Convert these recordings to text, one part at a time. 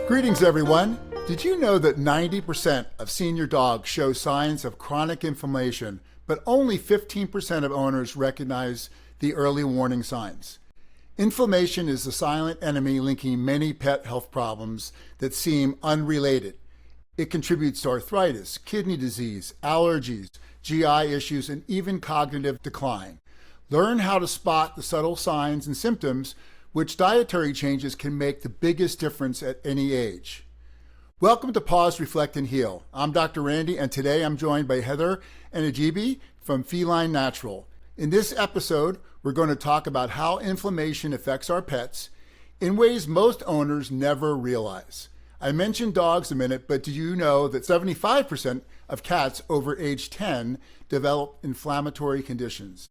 Greetings, everyone. Did you know that 90% of senior dogs show signs of chronic inflammation, but only 15% of owners recognize the early warning signs? Inflammation is the silent enemy linking many pet health problems that seem unrelated. It contributes to arthritis, kidney disease, allergies, GI issues, and even cognitive decline. Learn how to spot the subtle signs and symptoms, which dietary changes can make the biggest difference at any age. Welcome to Pause, Reflect, and Heal. I'm Dr. Randy, and today I'm joined by Heather Enajibi from Feline Natural. In this episode, we're going to talk about how inflammation affects our pets in ways most owners never realize. I mentioned dogs a minute, but do you know that 75% of cats over age 10 develop inflammatory conditions?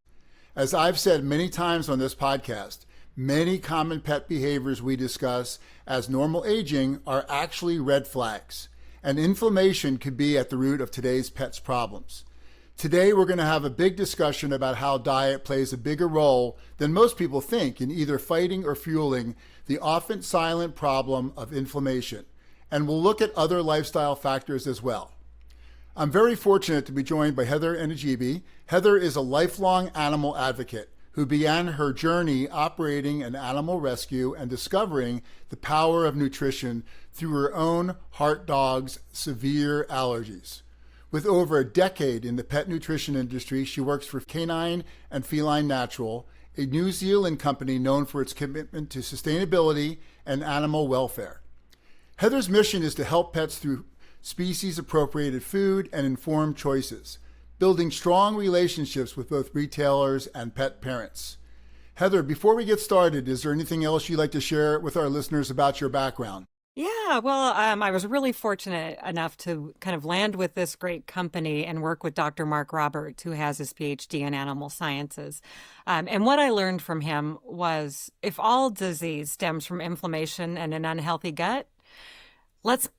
As I've said many times on this podcast, many common pet behaviors we discuss as normal aging are actually red flags, and inflammation could be at the root of today's pets' problems. Today, we're going to have a big discussion about how diet plays a bigger role than most people think in either fighting or fueling the often silent problem of inflammation, and we'll look at other lifestyle factors as well. I'm very fortunate to be joined by Heather Enajibi. Heather is a lifelong animal advocate who began her journey operating an animal rescue and discovering the power of nutrition through her own heart dog's severe allergies. With over a decade in the pet nutrition industry, she works for Canine and Feline Natural, a New Zealand company known for its commitment to sustainability and animal welfare. Heather's mission is to help pets through species-appropriated food and informed choices, building strong relationships with both retailers and pet parents. Heather, before we get started, is there anything else you'd like to share with our listeners about your background? Yeah, well, I was really fortunate enough to kind of land with this great company and work with Dr. Mark Roberts, who has his PhD in animal sciences. And what I learned from him was if all disease stems from inflammation and an unhealthy gut, let's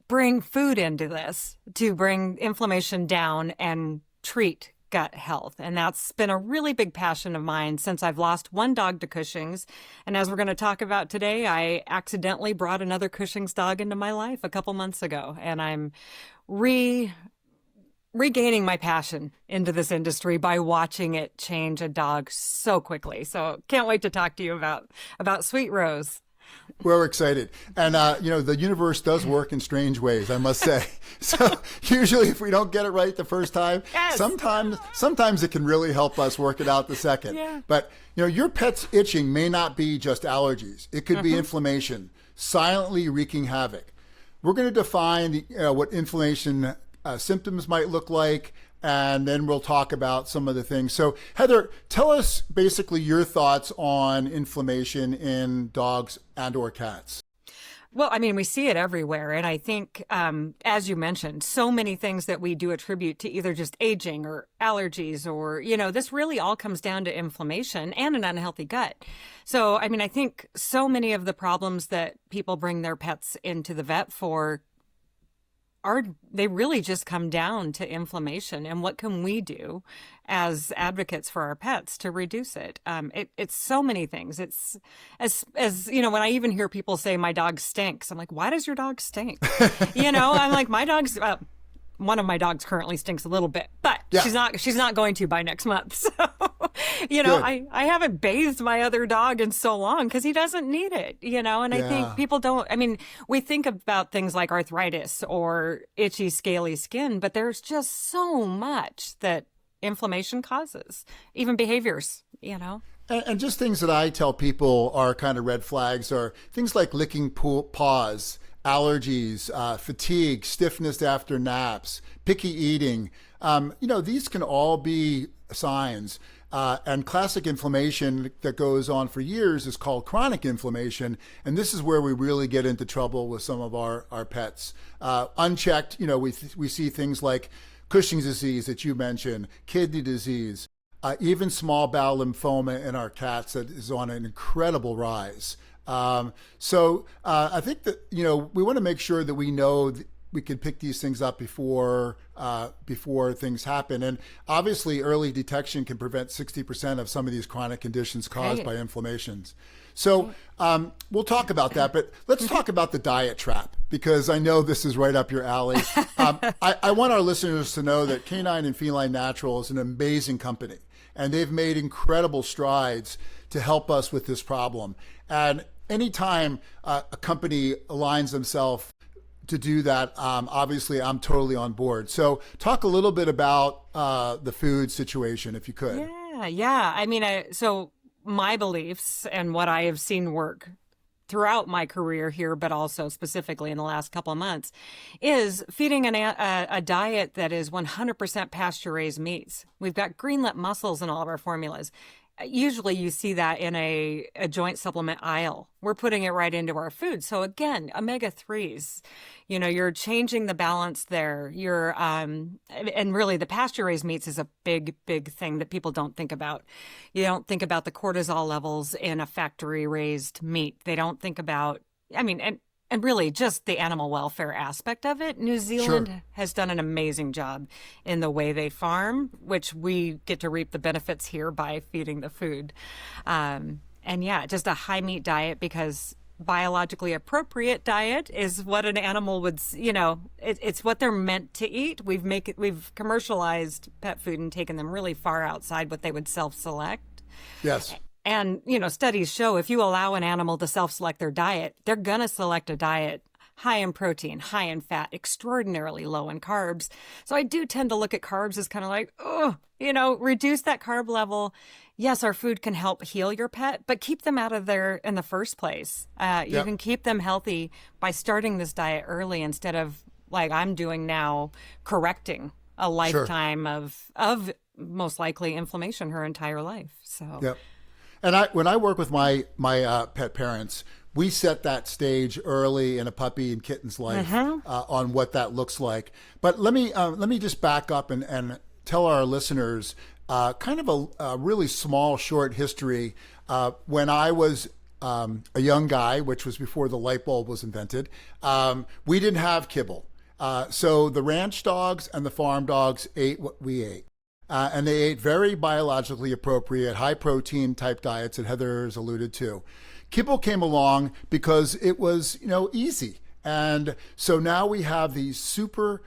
bring food into this to bring inflammation down and treat gut health. And that's been a really big passion of mine since I've lost one dog to Cushing's. And as we're going to talk about today, I accidentally brought another Cushing's dog into my life a couple months ago. And I'm regaining my passion into this industry by watching it change a dog so quickly. So can't wait to talk to you about Sweet Rose. We're excited. And, the universe does work in strange ways, I must say. So usually if we don't get it right the first time, yes, sometimes it can really help us work it out the second. Yeah. But, your pet's itching may not be just allergies. It could be inflammation, silently wreaking havoc. We're going to define what inflammation symptoms might look like, and then we'll talk about some of the things. So Heather, tell us basically your thoughts on inflammation in dogs and or cats. Well, I mean, we see it everywhere. And I think, as you mentioned, so many things that we do attribute to either just aging or allergies or, this really all comes down to inflammation and an unhealthy gut. So, I mean, I think so many of the problems that people bring their pets into the vet for they really just come down to inflammation, and what can we do as advocates for our pets to reduce it? It's so many things. It's as when I even hear people say my dog stinks, I'm like, why does your dog stink? I'm like, my dog's one of my dogs currently stinks a little bit, but yeah, she's not going to by next month. So, I haven't bathed my other dog in so long because he doesn't need it, and I think people don't, we think about things like arthritis or itchy, scaly skin, but there's just so much that inflammation causes, even behaviors, And just things that I tell people are kind of red flags are things like licking paws, allergies, fatigue, stiffness after naps, picky eating. These can all be signs. And classic inflammation that goes on for years is called chronic inflammation. And this is where we really get into trouble with some of our pets. Unchecked, we see things like Cushing's disease that you mentioned, kidney disease, even small bowel lymphoma in our cats that is on an incredible rise. So I think that, we want to make sure that we know we can pick these things up before things happen. And obviously early detection can prevent 60% of some of these chronic conditions caused by inflammations. So we'll talk about that, but let's talk about the diet trap, because I know this is right up your alley. I want our listeners to know that Canine and Feline Natural is an amazing company, and they've made incredible strides to help us with this problem. And anytime a company aligns themselves to do that, obviously I'm totally on board. So talk a little bit about the food situation, if you could. Yeah. I mean, so my beliefs and what I have seen work throughout my career here, but also specifically in the last couple of months, is feeding a diet that is 100% pasture-raised meats. We've got green-lip mussels in all of our formulas. Usually you see that in a joint supplement aisle. We're putting it right into our food. So again, omega-3s, you're changing the balance there. And really the pasture-raised meats is a big, big thing that people don't think about. You don't think about the cortisol levels in a factory-raised meat. They don't think about, and really just the animal welfare aspect of it. New Zealand has done an amazing job in the way they farm, which we get to reap the benefits here by feeding the food. Just a high meat diet, because biologically appropriate diet is what an animal would, it's what they're meant to eat. We've commercialized pet food and taken them really far outside what they would self-select. Yes. And, studies show if you allow an animal to self-select their diet, they're going to select a diet high in protein, high in fat, extraordinarily low in carbs. So I do tend to look at carbs as kind of like, reduce that carb level. Yes, our food can help heal your pet, but keep them out of there in the first place. You can keep them healthy by starting this diet early instead of, like I'm doing now, correcting a lifetime of most likely inflammation her entire life. So. Yep. And when I work with my pet parents, we set that stage early in a puppy and kitten's life on what that looks like. But let me just back up and tell our listeners kind of a really small, short history. When I was a young guy, which was before the light bulb was invented, we didn't have kibble. So the ranch dogs and the farm dogs ate what we ate. And they ate very biologically appropriate, high protein type diets that Heather's alluded to. Kibble came along because it was, easy. And so now we have these super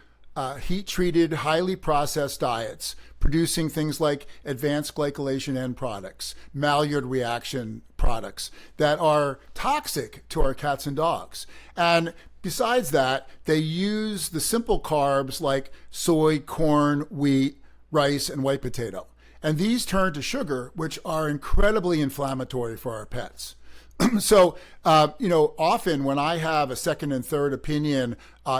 heat treated, highly processed diets producing things like advanced glycolation end products, Maillard reaction products that are toxic to our cats and dogs. And besides that, they use the simple carbs like soy, corn, wheat, rice, and white potato. And these turn to sugar, which are incredibly inflammatory for our pets. So, often when I have a second and third opinion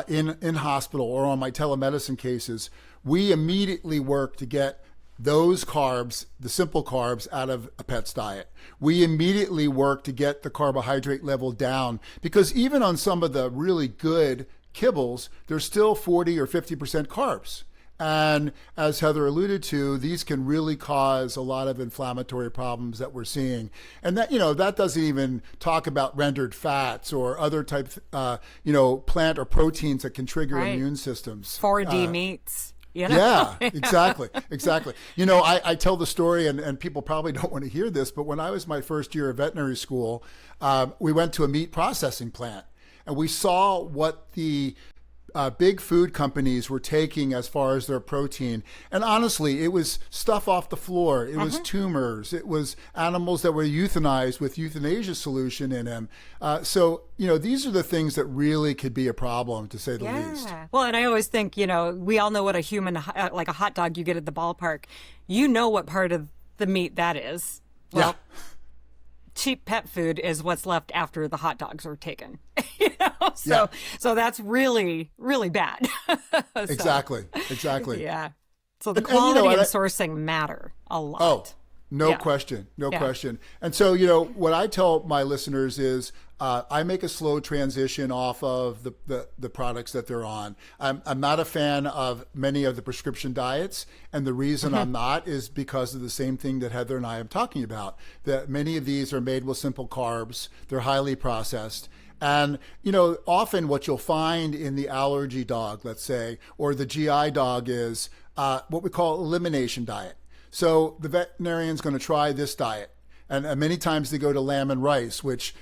in hospital or on my telemedicine cases, we immediately work to get those carbs, the simple carbs, out of a pet's diet. We immediately work to get the carbohydrate level down, because even on some of the really good kibbles, there's still 40 or 50% carbs. And as Heather alluded to, these can really cause a lot of inflammatory problems that we're seeing. And that, that doesn't even talk about rendered fats or other types, plant or proteins that can trigger immune systems. 4D meats. Yeah, exactly. I tell the story, and people probably don't want to hear this, but when I was my first year of veterinary school, we went to a meat processing plant, and we saw what the big food companies were taking as far as their protein. And honestly, it was stuff off the floor. It was tumors. It was animals that were euthanized with euthanasia solution in them. So, these are the things that really could be a problem, to say the least. Well, and I always think, we all know what a human, like a hot dog you get at the ballpark. You know what part of the meat that is. Well, cheap pet food is what's left after the hot dogs are taken. So that's really, really bad. Exactly. Yeah. So the quality and sourcing matter a lot. Oh, no question. And so, what I tell my listeners is I make a slow transition off of the products that they're on. I'm not a fan of many of the prescription diets. And the reason I'm not is because of the same thing that Heather and I am talking about, that many of these are made with simple carbs. They're highly processed. And, often what you'll find in the allergy dog, let's say, or the GI dog is what we call elimination diet. So the veterinarian's going to try this diet. And many times they go to lamb and rice, which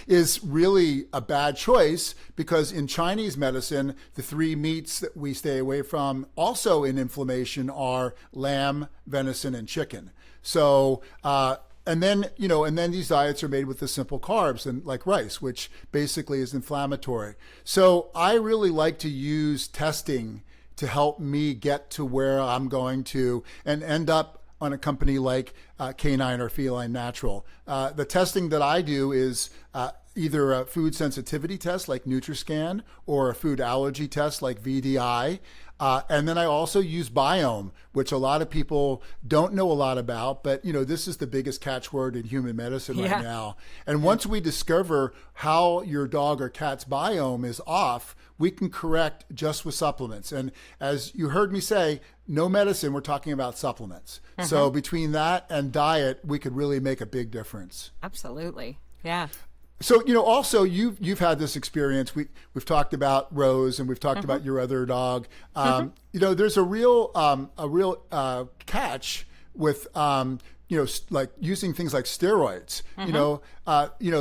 is really a bad choice because in Chinese medicine, the three meats that we stay away from also in inflammation are lamb, venison, and chicken. So, and then these diets are made with the simple carbs and like rice, which basically is inflammatory. So I really like to use testing to help me get to where I'm going to and end up on a company like Canine or Feline Natural. The testing that I do is either a food sensitivity test like Nutriscan or a food allergy test like VDI. And then I also use biome, which a lot of people don't know a lot about, but this is the biggest catchword in human medicine right now. And once we discover how your dog or cat's biome is off, we can correct just with supplements. And as you heard me say, no medicine, we're talking about supplements. So between that and diet, we could really make a big difference. Absolutely. Yeah. So, also you've had this experience. We've talked about Rose and we've talked about your other dog. There's a real catch with, like using things like steroids.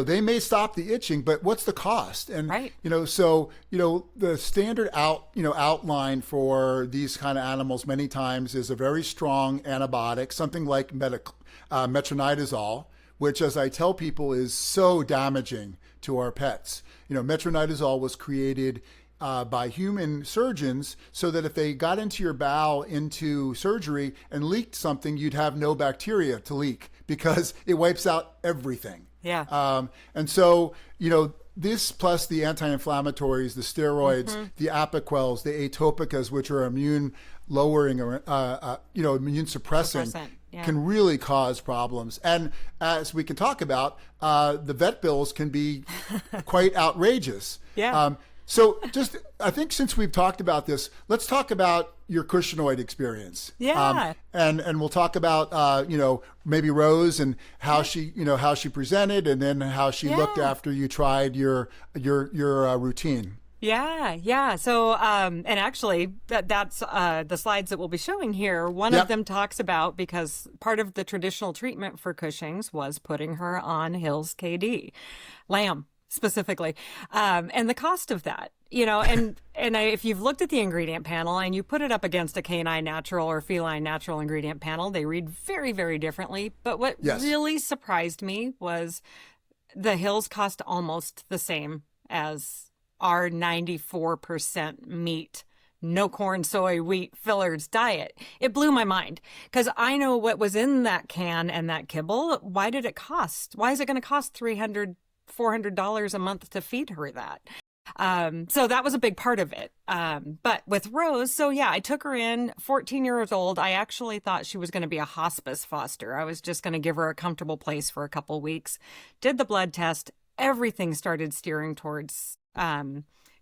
They may stop the itching, but what's the cost? And, the standard outline for these kind of animals many times is a very strong antibiotic, something like metronidazole, which, as I tell people, is so damaging to our pets. Metronidazole was created by human surgeons so that if they got into your bowel into surgery and leaked something, you'd have no bacteria to leak because it wipes out everything. Yeah. And so, this plus the anti-inflammatories, the steroids, the apoquels, the atopicas, which are immune lowering or, immune suppressing, can really cause problems. And as we can talk about, the vet bills can be quite outrageous. Yeah. So I think since we've talked about this, let's talk about your cushingoid experience. Yeah. And we'll talk about, maybe Rose and how she presented and then how she looked after you tried your routine. Yeah. So, and actually, that's the slides that we'll be showing here. One of them talks about, because part of the traditional treatment for Cushing's was putting her on Hill's KD, lamb specifically, and the cost of that. If you've looked at the ingredient panel and you put it up against a canine natural or feline natural ingredient panel, they read very, very differently. But what really surprised me was the Hills cost almost the same as our 94% meat, no corn, soy, wheat, fillers diet. It blew my mind because I know what was in that can and that kibble. Why did it cost? Why is it going to cost $300, $400 a month to feed her that? So that was a big part of it. But with Rose, I took her in, 14 years old. I actually thought she was going to be a hospice foster. I was just going to give her a comfortable place for a couple weeks. Did the blood test. Everything started steering towards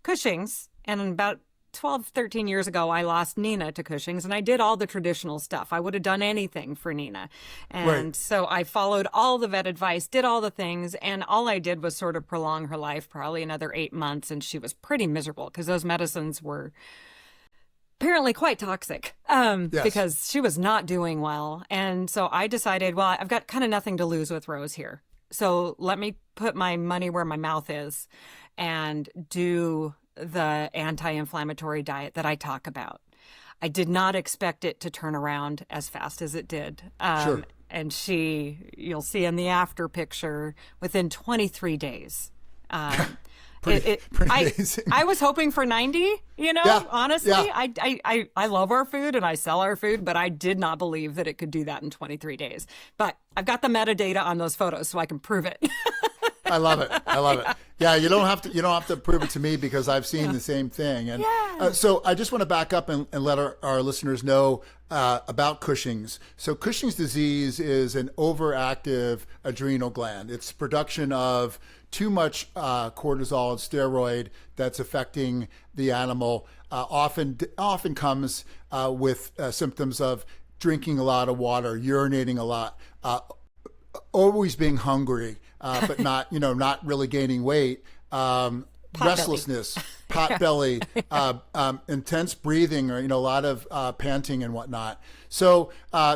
Cushing's. And about 12, 13 years ago, I lost Nina to Cushing's, and I did all the traditional stuff. I would have done anything for Nina. And so I followed all the vet advice, did all the things, and all I did was sort of prolong her life, probably another 8 months, and she was pretty miserable because those medicines were apparently quite toxic because she was not doing well. And so I decided, well, I've got kind of nothing to lose with Rose here. So let me put my money where my mouth is and do the anti-inflammatory diet that I talk about. I did not expect it to turn around as fast as it did. Sure. And you'll see in the after picture, within 23 days. Pretty amazing. I was hoping for 90, honestly. Yeah. I love our food and I sell our food, but I did not believe that it could do that in 23 days. But I've got the metadata on those photos so I can prove it. I love it. Yeah, you don't have to prove it to me because I've seen the same thing. And so I just want to back up and let our listeners know about Cushing's. So Cushing's disease is an overactive adrenal gland. It's production of too much cortisol and steroid that's affecting the animal. Often comes with symptoms of drinking a lot of water, urinating a lot, always being hungry, but not really gaining weight, restlessness, pot belly, intense breathing, or a lot of panting and whatnot. So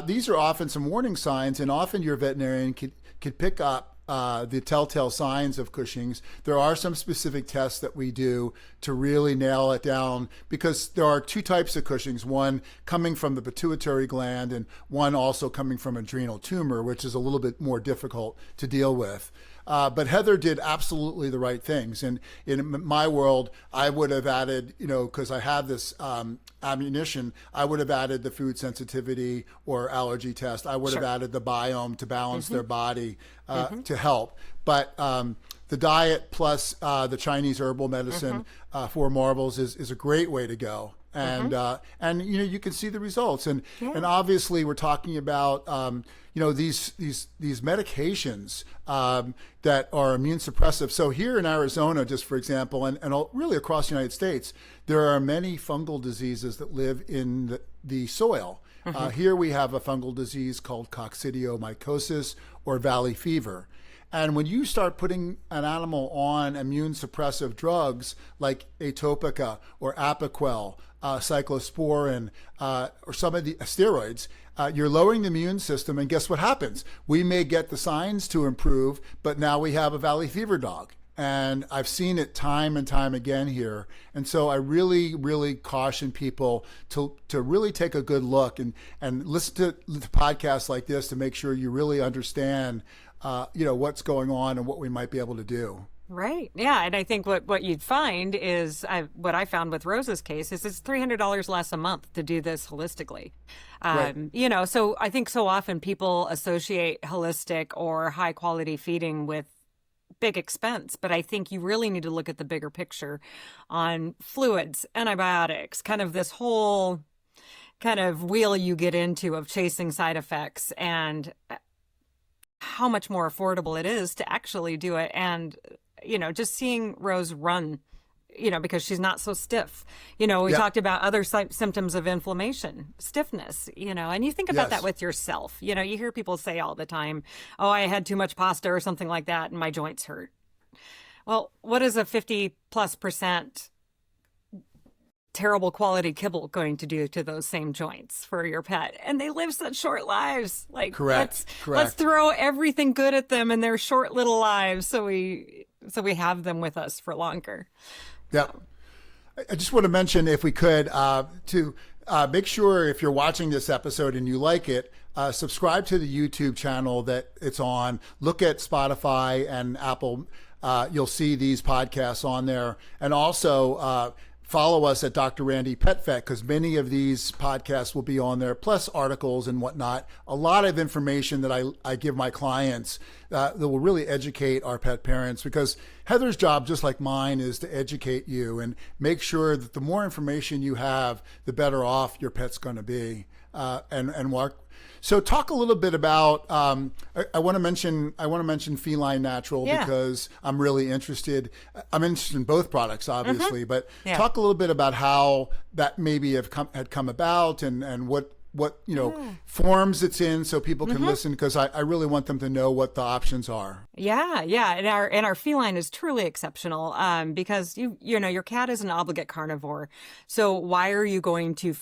these are often some warning signs, and often your veterinarian can pick up the telltale signs of Cushing's. There are some specific tests that we do to really nail it down, because there are two types of Cushing's, one coming from the pituitary gland and one also coming from adrenal tumor, which is a little bit more difficult to deal with. But Heather did absolutely the right things. And in my world, I would have added, because I have this ammunition, I would have added the food sensitivity or allergy test. I would have added the biome to balance their body to help. But the diet plus the Chinese herbal medicine for marbles is a great way to go. And you can see the results. And obviously we're talking about these medications that are immune suppressive. So here in Arizona, just for example, and really across the United States, there are many fungal diseases that live in the soil. Here we have a fungal disease called coccidiomycosis or valley fever. And when you start putting an animal on immune suppressive drugs like Atopica or Apoquel, cyclosporin, or some of the steroids, you're lowering the immune system, and guess what happens? We may get the signs to improve, but now we have a valley fever dog. And I've seen it time and time again here. And so I really, really caution people to really take a good look and listen to podcasts like this to make sure you really understand what's going on and what we might be able to do. Right. Yeah. And I think what you'd find is what I found with Rose's case is it's $300 less a month to do this holistically. Right. So I think so often people associate holistic or high quality feeding with big expense, but I think you really need to look at the bigger picture on fluids, antibiotics, kind of this whole kind of wheel you get into of chasing side effects and how much more affordable it is to actually do it. And just seeing Rose run, because she's not so stiff. We talked about other symptoms of inflammation, stiffness, and you think about that with yourself. You hear people say all the time, oh, I had too much pasta or something like that and my joints hurt. Well, what is a 50+% terrible quality kibble going to do to those same joints for your pet? And they live such short lives. Like, Correct. Let's throw everything good at them in their short little lives so we have them with us for longer. Yeah. I just want to mention, if we could, to make sure if you're watching this episode and you like it, subscribe to the YouTube channel that it's on. Look at Spotify and Apple. You'll see these podcasts on there. And also follow us at Dr. Randy Pet Vet, because many of these podcasts will be on there, plus articles and whatnot. A lot of information that I give my clients that will really educate our pet parents, because Heather's job, just like mine, is to educate you and make sure that the more information you have, the better off your pet's going to be. And Mark, so talk a little bit about. I want to mention Feline Natural because I'm really interested. I'm interested in both products, obviously, but talk a little bit about how that maybe had come about and what forms it's in, so people can listen, because I really want them to know what the options are. Yeah. And our feline is truly exceptional because your cat is an obligate carnivore. So why are you going to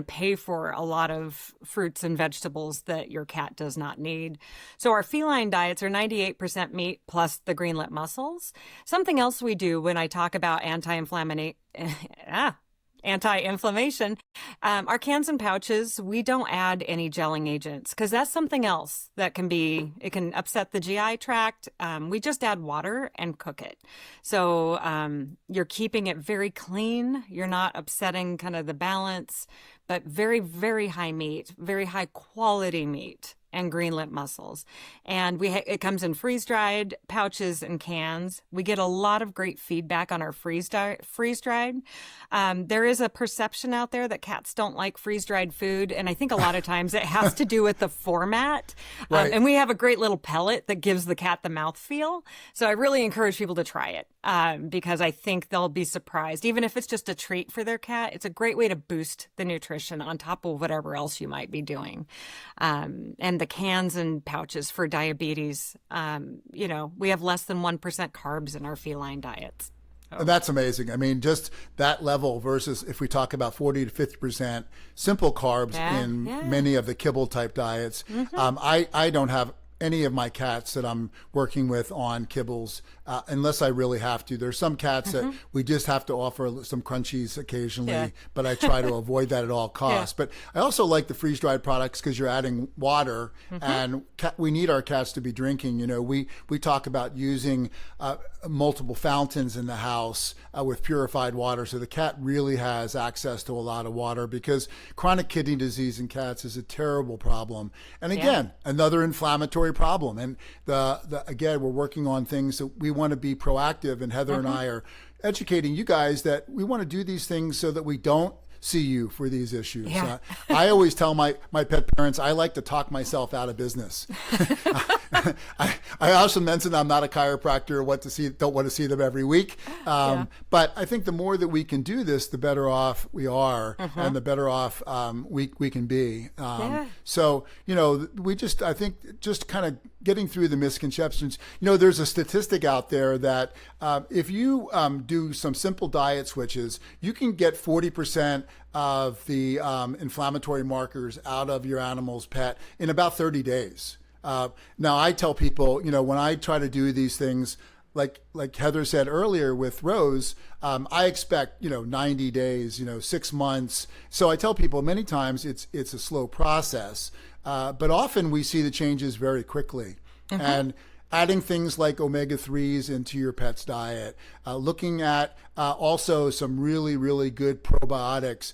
pay for a lot of fruits and vegetables that your cat does not need? So our feline diets are 98% meat plus the green lip mussels. Something else we do when I talk about anti-inflammation, our cans and pouches, we don't add any gelling agents, because that's something else that it can upset the GI tract. We just add water and cook it. So you're keeping it very clean. You're not upsetting kind of the balance, but very, very high meat, very high quality meat and green lip mussels. And it comes in freeze-dried pouches and cans. We get a lot of great feedback on our freeze-dried. There is a perception out there that cats don't like freeze-dried food, and I think a lot of times it has to do with the format. Right. And we have a great little pellet that gives the cat the mouthfeel. So I really encourage people to try it because I think they'll be surprised. Even if it's just a treat for their cat, it's a great way to boost the nutrition on top of whatever else you might be doing. And the cans and pouches for diabetes, we have less than 1% carbs in our feline diets. And that's amazing. I mean, just that level versus if we talk about 40 to 50% simple carbs in many of the kibble type diets. I don't have any of my cats that I'm working with on kibbles, unless I really have to. There's some cats that we just have to offer some crunchies occasionally, but I try to avoid that at all costs. But I also like the freeze-dried products because you're adding water, and we need our cats to be drinking. You know, we talk about using multiple fountains in the house with purified water, so the cat really has access to a lot of water, because chronic kidney disease in cats is a terrible problem. And again, another inflammatory problem. And again, we're working on things that we want to be proactive, and Heather and I are educating you guys that we want to do these things so that we don't see you for these issues. I always tell my pet parents, I like to talk myself out of business. I also mentioned I'm not a chiropractor, don't want to see them every week. But I think the more that we can do this, the better off we are, and the better off we can be. So, you know, I think just kind of getting through the misconceptions. You know, there's a statistic out there that if you do some simple diet switches, you can get 40% of the inflammatory markers out of your animal's pet in about 30 days. Now, I tell people, you know, when I try to do these things, like Heather said earlier with Rose, I expect, 90 days, 6 months. So I tell people many times it's a slow process, but often we see the changes very quickly. And adding things like omega-3s into your pet's diet, looking at also some really, really good probiotics,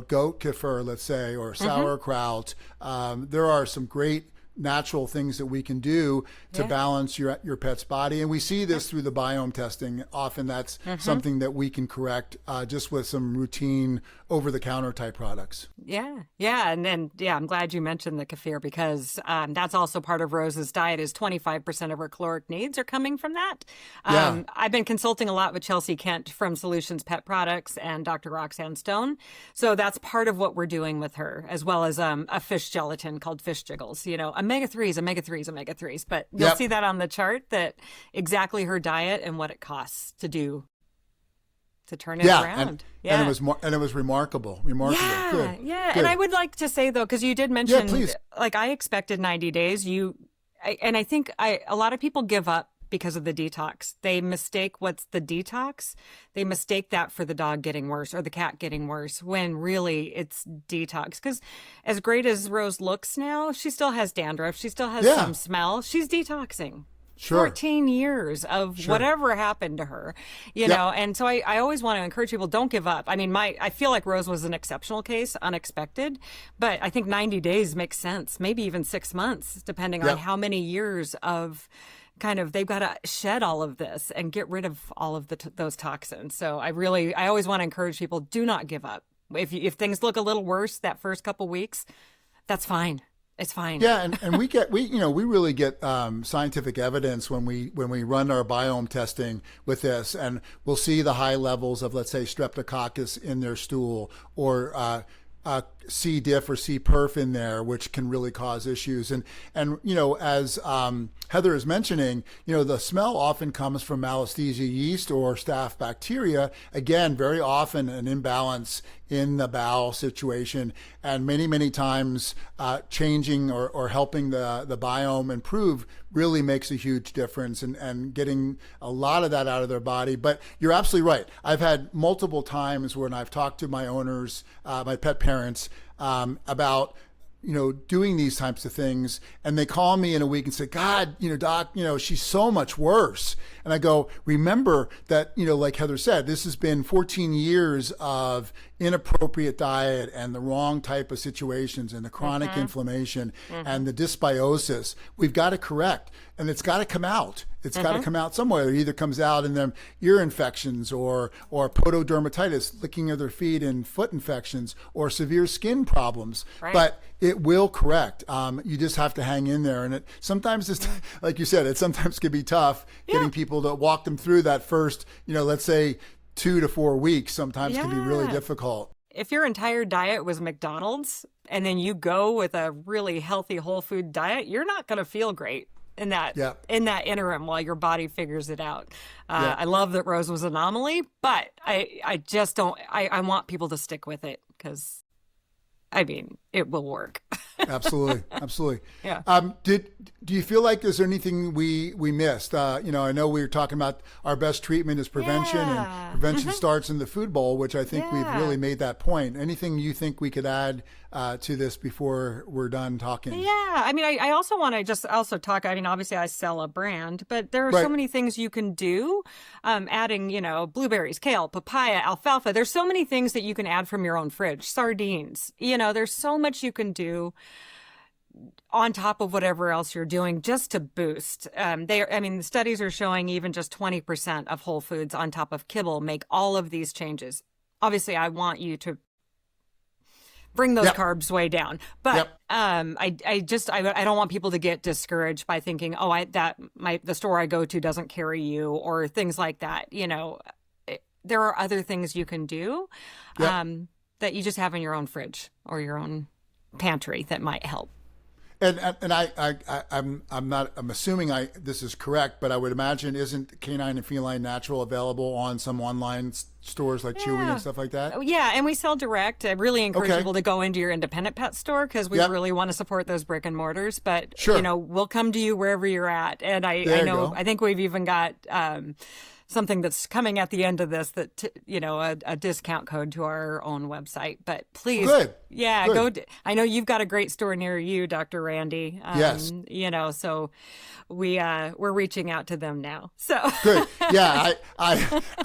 goat kefir, let's say, or sauerkraut. There are some great natural things that we can do to balance your pet's body. And we see this through the biome testing. Often that's something that we can correct just with some routine over-the-counter type products. Yeah. And I'm glad you mentioned the kefir, because that's also part of Rose's diet. Is 25% of her caloric needs are coming from that. I've been consulting a lot with Chelsea Kent from Solutions Pet Products and Dr. Roxanne Stone. So that's part of what we're doing with her, as well as a fish gelatin called Fish Jiggles. Omega-3s. But you'll see that on the chart, that exactly her diet and what it costs to do to turn it around. And it was remarkable. Good. And I would like to say, though, because you did mention, like, I expected 90 days. And I think a lot of people give up because of the detox. They mistake what's the detox. They mistake that for the dog getting worse or the cat getting worse, when really it's detox. Because as great as Rose looks now, she still has dandruff. She still has some smell. She's detoxing. 14 years of whatever happened to her, you know? And so I always want to encourage people, don't give up. I mean, I feel like Rose was an exceptional case, unexpected, but I think 90 days makes sense. Maybe even 6 months, depending on how many years of they've got to shed all of this and get rid of all of those toxins. So I always want to encourage people, do not give up. If things look a little worse that first couple weeks, that's fine. It's fine. Yeah, and we really get scientific evidence when we run our biome testing with this, and we'll see the high levels of, let's say, streptococcus in their stool, or C. diff or C. perf in there, which can really cause issues. And as Heather is mentioning, the smell often comes from Malassezia yeast or staph bacteria. Again, very often an imbalance in the bowel situation, and many times changing or helping the biome improve really makes a huge difference, and getting a lot of that out of their body. But you're absolutely right. I've had multiple times when I've talked to my owners, my pet parents, about doing these types of things, and they call me in a week and say, God, doc, she's so much worse. And I go, remember that, like Heather said, this has been 14 years of inappropriate diet and the wrong type of situations and the chronic inflammation and the dysbiosis. We've got to correct, and it's got to come out. It's got to come out somewhere. It either comes out in them ear infections or pododermatitis, licking of their feet, and foot infections, or severe skin problems. Right. But it will correct. You just have to hang in there. And it sometimes, it's, like you said, it sometimes can be tough getting people to walk them through that first, let's say 2 to 4 weeks. Sometimes can be really difficult. If your entire diet was McDonald's and then you go with a really healthy whole food diet, you're not going to feel great in that interim while your body figures it out. I love that Rose was an anomaly, but I just don't. I want people to stick with it, because I mean, it will work. Absolutely. Absolutely. Yeah. Do you feel like there's anything we missed? I know we were talking about our best treatment is prevention, and prevention starts in the food bowl, which I think we've really made that point. Anything you think we could add to this before we're done talking? Yeah. I mean, I also want to just also talk, I mean, obviously I sell a brand, but there are so many things you can do. Adding, blueberries, kale, papaya, alfalfa. There's so many things that you can add from your own fridge. Sardines. There's so much you can do on top of whatever else you're doing just to boost. The studies are showing even just 20% of whole foods on top of kibble make all of these changes. Obviously, I want you to bring those carbs way down. But I don't want people to get discouraged by thinking, the store I go to doesn't carry you or things like that. There are other things you can do that you just have in your own fridge or your own pantry that might help. And I'm assuming this is correct, but I would imagine isn't Canine and Feline Natural available on some online stores like Chewy and stuff like that? Yeah, and we sell direct. I really encourage people to go into your independent pet store because we really want to support those brick and mortars. But we'll come to you wherever you're at. And I think we've even got something that's coming at the end of this that, a discount code to our own website. But please, go. I know you've got a great store near you, Dr. Randy. Yes. So we're reaching out to them now. So good. Yeah.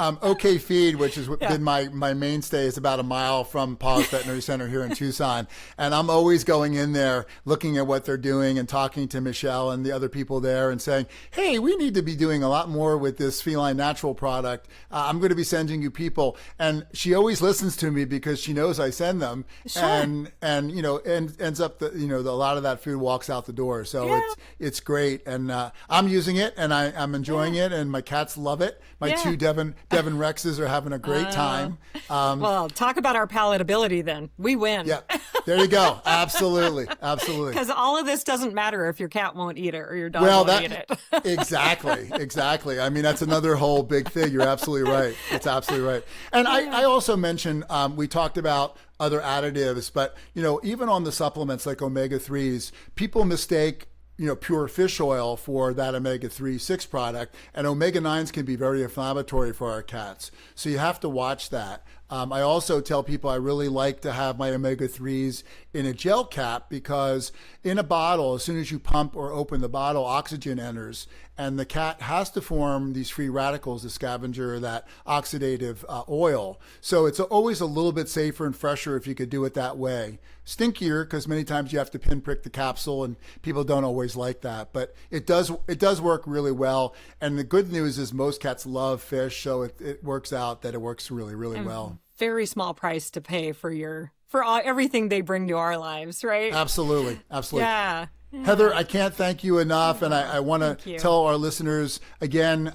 OK Feed, which has been my mainstay, is about a mile from Paws Veterinary Center here in Tucson. And I'm always going in there, looking at what they're doing and talking to Michelle and the other people there and saying, hey, we need to be doing a lot more with this Feline Natural product. I'm going to be sending you people. And she always listens to me because she knows I send them. Sure. And ends up a lot of that food walks out the door. So it's great. And I'm using it and I'm enjoying it, and my cats love it. My two Devon Rexes are having a great time. Well, talk about our palatability then. We win. Yeah, there you go. Absolutely. Absolutely. Because all of this doesn't matter if your cat won't eat it or your dog won't eat it. Exactly. I mean, that's another whole big thing. You're absolutely right. It's absolutely right. And I also mentioned, we talked about other additives, but, even on the supplements like omega-3s, people mistake pure fish oil for that omega-3 6 product, and omega-9s can be very inflammatory for our cats. So you have to watch that. I also tell people I really like to have my omega-3s in a gel cap because in a bottle, as soon as you pump or open the bottle, oxygen enters, and the cat has to form these free radicals to scavenger that oxidative oil. So it's always a little bit safer and fresher if you could do it that way. Stinkier because many times you have to pinprick the capsule, and people don't always like that. But it does work really well. And the good news is most cats love fish, so it works out that it works really, really well. Very small price to pay for everything they bring to our lives, right? Absolutely. Yeah. Heather, I can't thank you enough, and I want to tell our listeners again,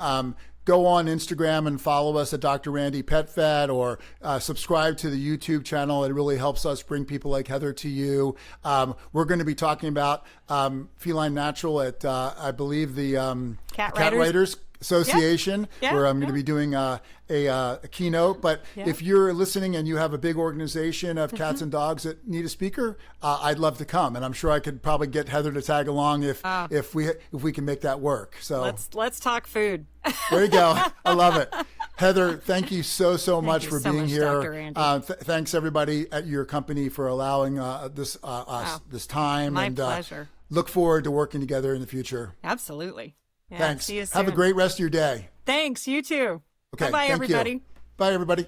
go on Instagram and follow us at Dr. Randy Pet Vet, or subscribe to the YouTube channel. It really helps us bring people like Heather to you. We're going to be talking about Feline Natural at, I believe, the Cat Writers Association, where I'm going to be doing a keynote. But if you're listening and you have a big organization of cats and dogs that need a speaker, I'd love to come, and I'm sure I could probably get Heather to tag along if we can make that work. So let's talk food. There you go. I love it. Heather, thank you so much for being here. Thanks everybody at your company for allowing this time. My pleasure. Look forward to working together in the future. Absolutely. Yeah, thanks. See you soon. Have a great rest of your day. Thanks. You too. Okay. Bye, everybody. Bye, everybody.